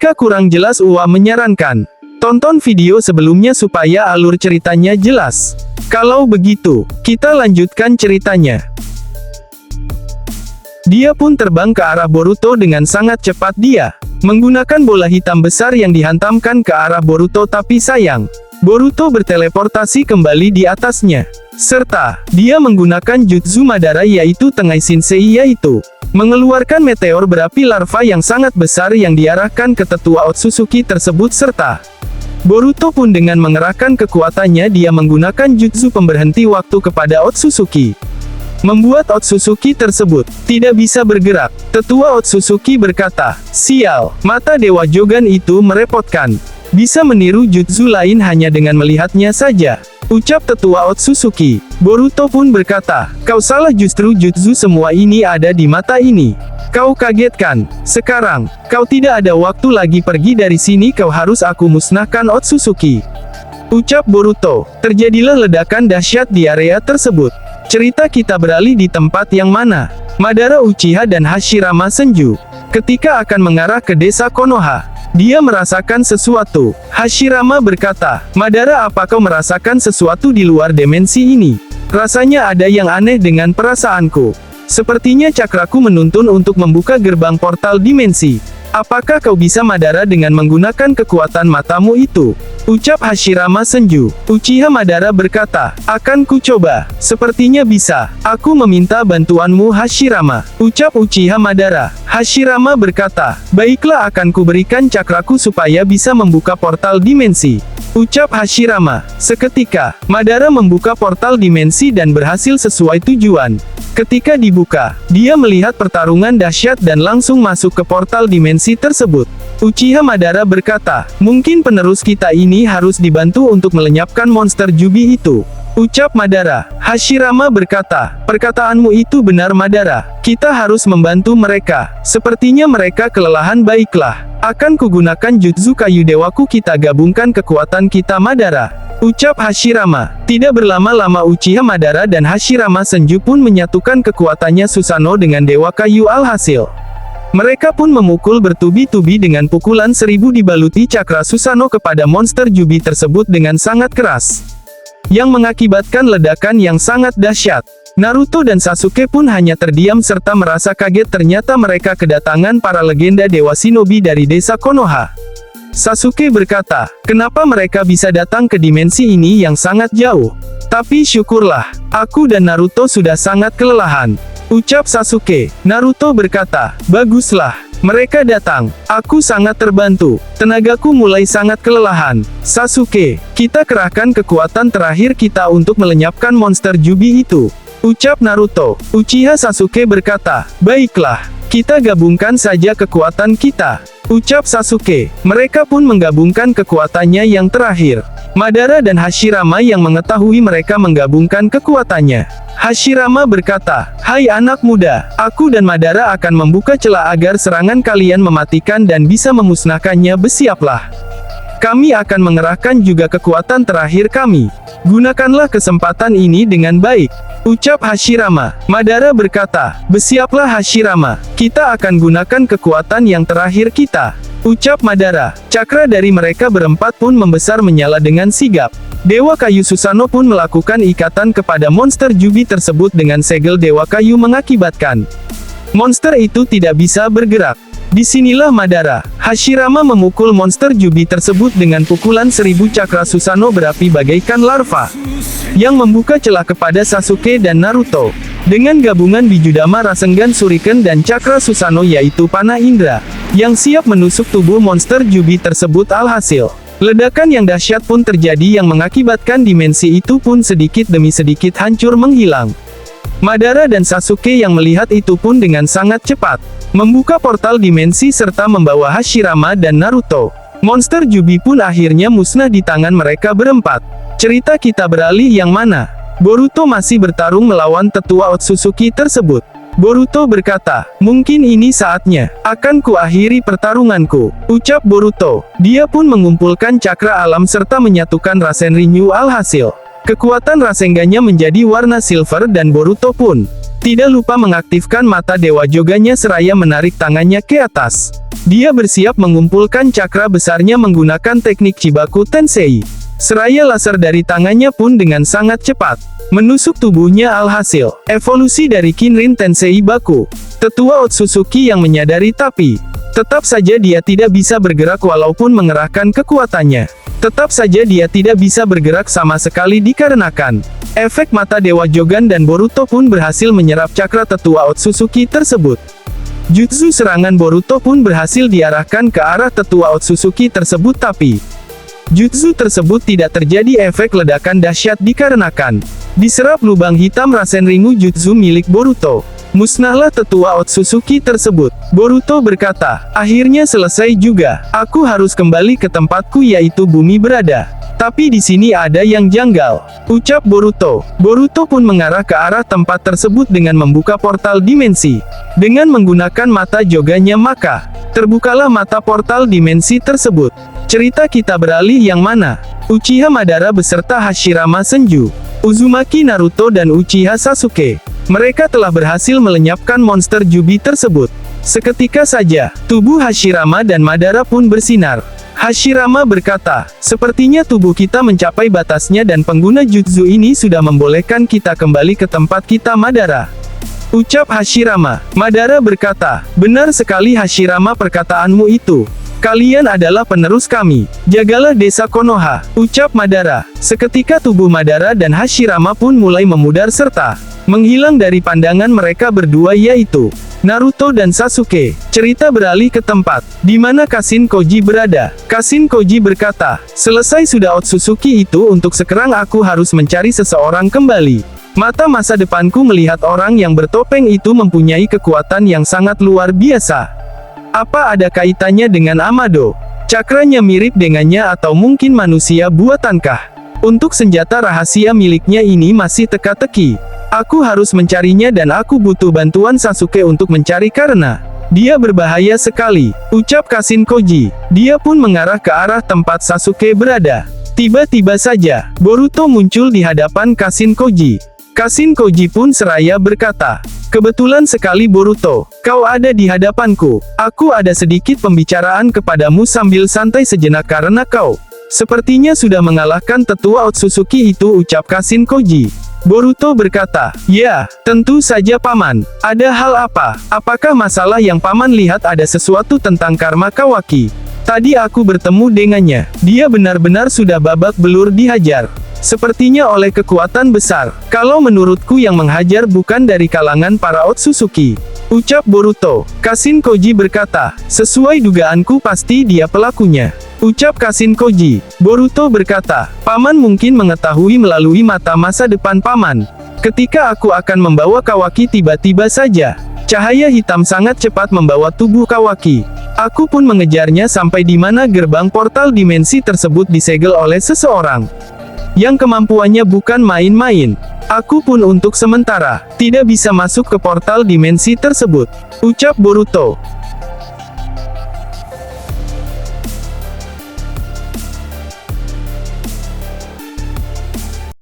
Jika kurang jelas, Uwa menyarankan, tonton video sebelumnya supaya alur ceritanya jelas. Kalau begitu, kita lanjutkan ceritanya. Dia pun terbang ke arah Boruto dengan sangat cepat. Dia menggunakan bola hitam besar yang dihantamkan ke arah Boruto, tapi sayang, Boruto berteleportasi kembali di atasnya. Serta, dia menggunakan jutsu Madara yaitu Tengai Shinsei, yaitu mengeluarkan meteor berapi larva yang sangat besar yang diarahkan ke tetua Otsutsuki tersebut. Serta, Boruto pun dengan mengerahkan kekuatannya dia menggunakan jutsu pemberhenti waktu kepada Otsutsuki, membuat Otsutsuki tersebut tidak bisa bergerak. Tetua Otsutsuki berkata, "Sial, mata Dewa Jogan itu merepotkan. Bisa meniru jutsu lain hanya dengan melihatnya saja," ucap tetua Otsutsuki. Boruto pun berkata, "Kau salah, justru jutsu semua ini ada di mata ini. Kau kagetkan. Sekarang, kau tidak ada waktu lagi, pergi dari sini, kau harus aku musnahkan Otsutsuki," ucap Boruto. Terjadilah ledakan dahsyat di area tersebut. Cerita kita beralih di tempat yang mana Madara Uchiha dan Hashirama Senju ketika akan mengarah ke desa Konoha. Dia merasakan sesuatu. Hashirama berkata, "Madara, apa kau merasakan sesuatu di luar dimensi ini? Rasanya ada yang aneh dengan perasaanku. Sepertinya cakraku menuntun untuk membuka gerbang portal dimensi. Apakah kau bisa, Madara, dengan menggunakan kekuatan matamu itu?" ucap Hashirama Senju. Uchiha Madara berkata, "Akan ku coba. Sepertinya bisa. Aku meminta bantuanmu, Hashirama," ucap Uchiha Madara. Hashirama berkata, "Baiklah, akan ku berikan cakraku supaya bisa membuka portal dimensi," ucap Hashirama. Seketika, Madara membuka portal dimensi dan berhasil sesuai tujuan. Ketika dibuka, dia melihat pertarungan dahsyat dan langsung masuk ke portal dimensi tersebut. Uchiha Madara berkata, "Mungkin penerus kita ini harus dibantu untuk melenyapkan monster Jubi itu," ucap Madara. Hashirama berkata, "Perkataanmu itu benar, Madara. Kita harus membantu mereka. Sepertinya mereka kelelahan. Baiklah, akan kugunakan jutsu kayu dewaku. Kita gabungkan kekuatan kita, Madara," ucap Hashirama. Tidak berlama-lama Uchiha Madara dan Hashirama Senju pun menyatukan kekuatannya Susanoo dengan Dewa Kayu. Alhasil, mereka pun memukul bertubi-tubi dengan pukulan 1000 dibaluti cakra Susanoo kepada monster Jubi tersebut dengan sangat keras, yang mengakibatkan ledakan yang sangat dahsyat. Naruto dan Sasuke pun hanya terdiam serta merasa kaget, ternyata mereka kedatangan para legenda Dewa Shinobi dari desa Konoha. Sasuke berkata, "Kenapa mereka bisa datang ke dimensi ini yang sangat jauh? Tapi syukurlah, aku dan Naruto sudah sangat kelelahan," ucap Sasuke. Naruto berkata, "Baguslah, mereka datang. Aku sangat terbantu. Tenagaku mulai sangat kelelahan." "Sasuke, kita kerahkan kekuatan terakhir kita untuk melenyapkan monster Jubi itu," ucap Naruto. Uchiha Sasuke berkata, "Baiklah, kita gabungkan saja kekuatan kita," ucap Sasuke. Mereka pun menggabungkan kekuatannya yang terakhir. Madara dan Hashirama yang mengetahui mereka menggabungkan kekuatannya. Hashirama berkata, "Hai anak muda, aku dan Madara akan membuka celah agar serangan kalian mematikan dan bisa memusnahkannya. Bersiaplah. Kami akan mengerahkan juga kekuatan terakhir kami. Gunakanlah kesempatan ini dengan baik," ucap Hashirama. Madara berkata, "Bersiaplah Hashirama, kita akan gunakan kekuatan yang terakhir kita," ucap Madara. Cakra dari mereka berempat pun membesar menyala dengan sigap. Dewa Kayu Susanoo pun melakukan ikatan kepada monster Jubi tersebut dengan segel Dewa Kayu, mengakibatkan monster itu tidak bisa bergerak. Disinilah Madara. Hashirama memukul monster Jubi tersebut dengan pukulan 1000 cakra Susanoo berapi bagaikan larva, yang membuka celah kepada Sasuke dan Naruto. Dengan gabungan Bijudama Rasengan Shuriken dan cakra Susanoo yaitu panah indra, yang siap menusuk tubuh monster Jubi tersebut. Alhasil, ledakan yang dahsyat pun terjadi yang mengakibatkan dimensi itu pun sedikit demi sedikit hancur menghilang. Madara dan Sasuke yang melihat itu pun dengan sangat cepat membuka portal dimensi serta membawa Hashirama dan Naruto. Monster Jubi pun akhirnya musnah di tangan mereka berempat. Cerita kita beralih yang mana Boruto masih bertarung melawan tetua Otsutsuki tersebut. Boruto berkata, "Mungkin ini saatnya. Akan kuakhiri pertarunganku," ucap Boruto. Dia pun mengumpulkan cakra alam serta menyatukan Rasen Rinyu. Alhasil, kekuatan Rasengannya menjadi warna silver dan Boruto pun Tidak lupa mengaktifkan mata Dewa Joganya seraya menarik tangannya ke atas. Dia bersiap mengumpulkan cakra besarnya menggunakan teknik Chibaku Tensei. Seraya laser dari tangannya pun dengan sangat cepat menusuk tubuhnya. Alhasil, evolusi dari Kinrin Tensei Baku. Tetua Otsutsuki yang menyadari tapi tetap saja dia tidak bisa bergerak walaupun mengerahkan kekuatannya. Tetap saja dia tidak bisa bergerak sama sekali dikarenakan efek mata Dewa Jogan dan Boruto pun berhasil menyerap cakra tetua Otsutsuki tersebut. Jutsu serangan Boruto pun berhasil diarahkan ke arah tetua Otsutsuki tersebut tapi jutsu tersebut tidak terjadi efek ledakan dahsyat dikarenakan diserap lubang hitam Rasen Ringu jutsu milik Boruto. Musnahlah tetua Otsutsuki tersebut. Boruto berkata, akhirnya selesai juga. Aku harus kembali ke tempatku yaitu bumi berada. Tapi di sini ada yang janggal, ucap Boruto. Boruto pun mengarah ke arah tempat tersebut dengan membuka portal dimensi. Dengan menggunakan mata joganya maka terbukalah mata portal dimensi tersebut. Cerita kita beralih yang mana? Uchiha Madara beserta Hashirama Senju, Uzumaki Naruto dan Uchiha Sasuke. Mereka telah berhasil melenyapkan monster Jubi tersebut. Seketika saja, tubuh Hashirama dan Madara pun bersinar. Hashirama berkata, sepertinya tubuh kita mencapai batasnya dan pengguna jutsu ini sudah membolehkan kita kembali ke tempat kita. Madara, ucap Hashirama. Madara berkata, benar sekali Hashirama, perkataanmu itu. Kalian adalah penerus kami. Jagalah desa Konoha, ucap Madara. Seketika tubuh Madara dan Hashirama pun mulai memudar serta menghilang dari pandangan mereka berdua yaitu Naruto dan Sasuke. Cerita beralih ke tempat di mana Kashin Koji berada. Kashin Koji berkata, selesai sudah Otsutsuki itu. Untuk sekarang aku harus mencari seseorang kembali. Mata masa depanku melihat orang yang bertopeng itu mempunyai kekuatan yang sangat luar biasa. Apa ada kaitannya dengan Amado? Cakranya mirip dengannya atau mungkin manusia buatankah? Untuk senjata rahasia miliknya ini masih teka-teki. Aku harus mencarinya dan aku butuh bantuan Sasuke untuk mencari karena dia berbahaya sekali, ucap Kashin Koji. Dia pun mengarah ke arah tempat Sasuke berada. Tiba-tiba saja, Boruto muncul di hadapan Kashin Koji. Kashin Koji pun seraya berkata, kebetulan sekali Boruto, kau ada di hadapanku. Aku ada sedikit pembicaraan kepadamu sambil santai sejenak karena kau sepertinya sudah mengalahkan tetua Otsutsuki itu, ucap Kashin Koji. Boruto berkata, ya, tentu saja Paman. Ada hal apa? Apakah masalah yang Paman lihat ada sesuatu tentang Karma Kawaki? Tadi aku bertemu dengannya. Dia benar-benar sudah babak belur dihajar. Sepertinya oleh kekuatan besar. Kalau menurutku yang menghajar bukan dari kalangan para Otsutsuki, ucap Boruto. Kashin Koji berkata, sesuai dugaanku pasti dia pelakunya, ucap Kashin Koji. Boruto berkata, Paman mungkin mengetahui melalui mata masa depan Paman. Ketika aku akan membawa Kawaki tiba-tiba saja, cahaya hitam sangat cepat membawa tubuh Kawaki. Aku pun mengejarnya sampai di mana gerbang portal dimensi tersebut disegel oleh seseorang yang kemampuannya bukan main-main. Aku pun untuk sementara tidak bisa masuk ke portal dimensi tersebut, ucap Boruto.